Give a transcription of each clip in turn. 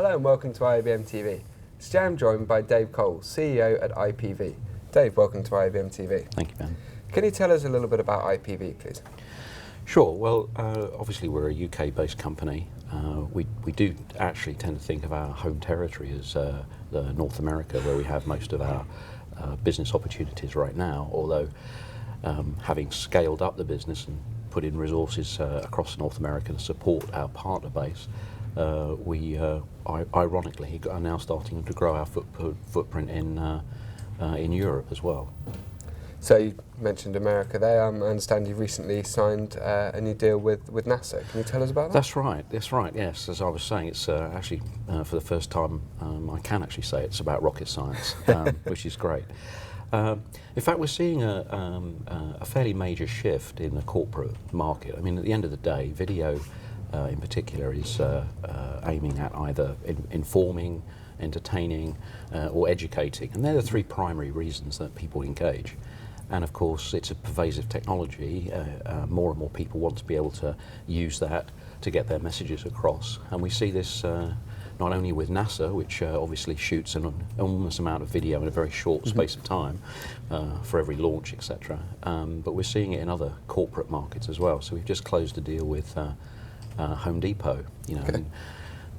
Hello and welcome to IABM TV. Today I'm joined by Dave Cole, CEO at IPV. Dave, welcome to IABM TV. Thank you, Ben. Can you tell us a little bit about IPV, please? Sure. Well, obviously we're a UK-based company. We do actually tend to think of our home territory as North America, where we have most of our business opportunities right now, although having scaled up the business and put in resources across North America to support our partner base, we ironically are now starting to grow our footprint in Europe as well. So you mentioned America there. I understand you recently signed a new deal with NASA. Can you tell us about that? That's right, yes. As I was saying, it's actually, for the first time, I can actually say it's about rocket science, which is great. In fact, we're seeing a fairly major shift in the corporate market. I mean, at the end of the day, video in particular is aiming at either informing, entertaining, or educating. And they're the three primary reasons that people engage. And of course, it's a pervasive technology. More and more people want to be able to use that to get their messages across. And we see this not only with NASA, which obviously shoots an enormous amount of video in a very short space of time for every launch, etc. But we're seeing it in other corporate markets as well. So we've just closed a deal with Home Depot. You know, Okay.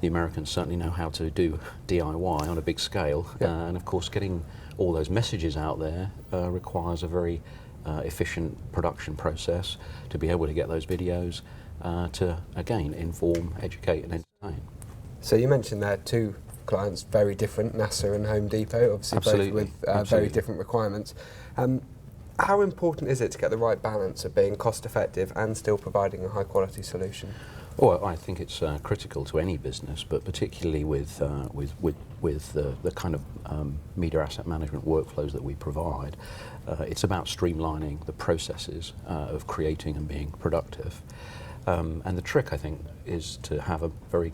the Americans certainly know how to do DIY on a big scale, and of course, getting all those messages out there requires a very efficient production process to be able to get those videos to, again, inform, educate and entertain. So you mentioned there two clients, very different, NASA and Home Depot, obviously Absolutely. both with Absolutely. very different requirements. How important is it to get the right balance of being cost effective and still providing a high quality solution? Well, I think it's critical to any business, but particularly with the kind of media asset management workflows that we provide. It's about streamlining the processes of creating and being productive. And the trick, I think, is to have a very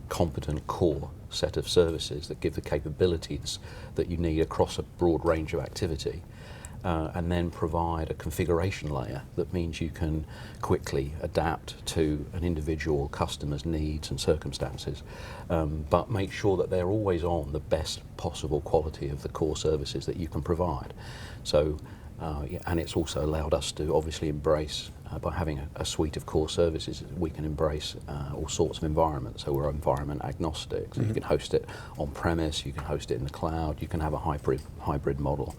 competent core set of services that give the capabilities that you need across a broad range of activity. And then provide a configuration layer that means you can quickly adapt to an individual customer's needs and circumstances, but make sure that they're always on the best possible quality of the core services that you can provide. So, and it's also allowed us to obviously embrace, by having a suite of core services, we can embrace all sorts of environments. So we're environment agnostic. So you can host it on premise, you can host it in the cloud, you can have a hybrid model.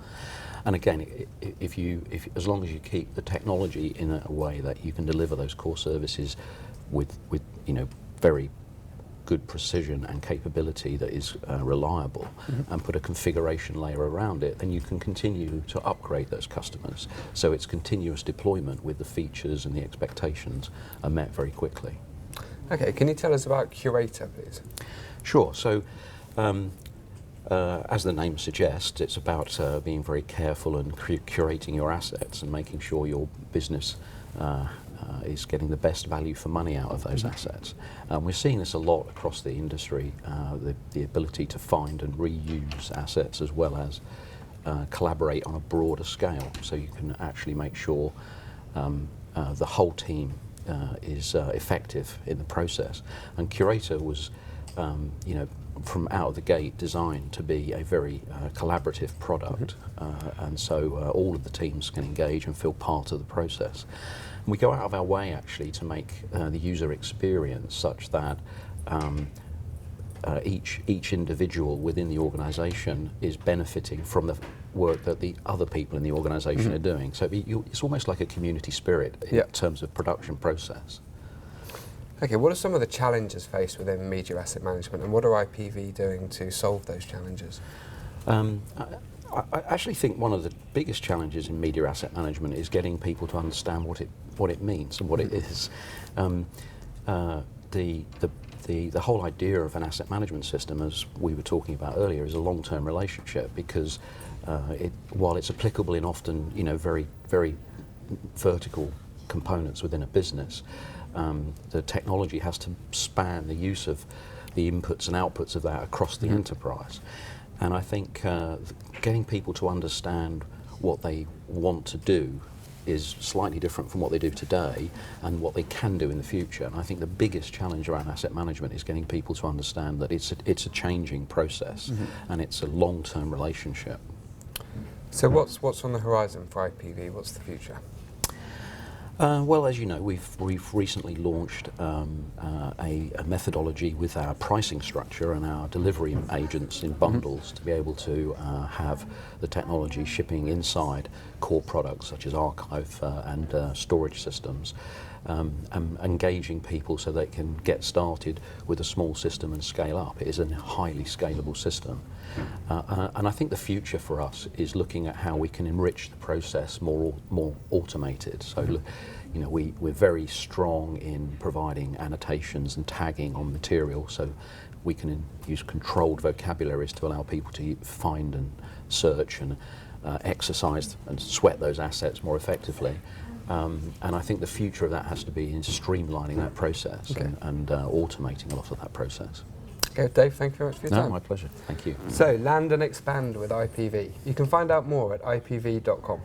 And again, if as long as you keep the technology in a way that you can deliver those core services with very good precision and capability that is reliable, and put a configuration layer around it, then you can continue to upgrade those customers. So it's continuous deployment with the features and the expectations are met very quickly. Okay, can you tell us about Curator, please? Sure. So. As the name suggests, it's about being very careful and curating your assets and making sure your business is getting the best value for money out of those assets. We're seeing this a lot across the industry, the ability to find and reuse assets as well as collaborate on a broader scale, so you can actually make sure the whole team is effective in the process. And Curator was, from out of the gate designed to be a very collaborative product, and so all of the teams can engage and feel part of the process. And we go out of our way actually to make the user experience such that each individual within the organisation is benefiting from the work that the other people in the organisation are doing. So it's almost like a community spirit in terms of production process. Okay, what are some of the challenges faced within media asset management, and what are IPV doing to solve those challenges? I actually think one of the biggest challenges in media asset management is getting people to understand what it means and what it is. The whole idea of an asset management system, as we were talking about earlier, is a long-term relationship, because while it's applicable in often very, very vertical components within a business, the technology has to span the use of the inputs and outputs of that across the enterprise. And I think getting people to understand what they want to do is slightly different from what they do today and what they can do in the future. And I think the biggest challenge around asset management is getting people to understand that it's a changing process and it's a long-term relationship. So what's on the horizon for IPV? What's the future? Well, as you know, we've recently launched a methodology with our pricing structure and our delivery agents in bundles to be able to have the technology shipping inside core products such as archive and storage systems, engaging people so they can get started with a small system and scale up. It is a highly scalable system. And I think the future for us is looking at how we can enrich the process more automated. So, you know, we're very strong in providing annotations and tagging on material, so we can use controlled vocabularies to allow people to find and search and exercise and sweat those assets more effectively. And I think the future of that has to be in streamlining that process and automating a lot of that process. Okay, Dave, thank you very much for your time. No, my pleasure. Thank you. So, land and expand with IPV. You can find out more at ipv.com.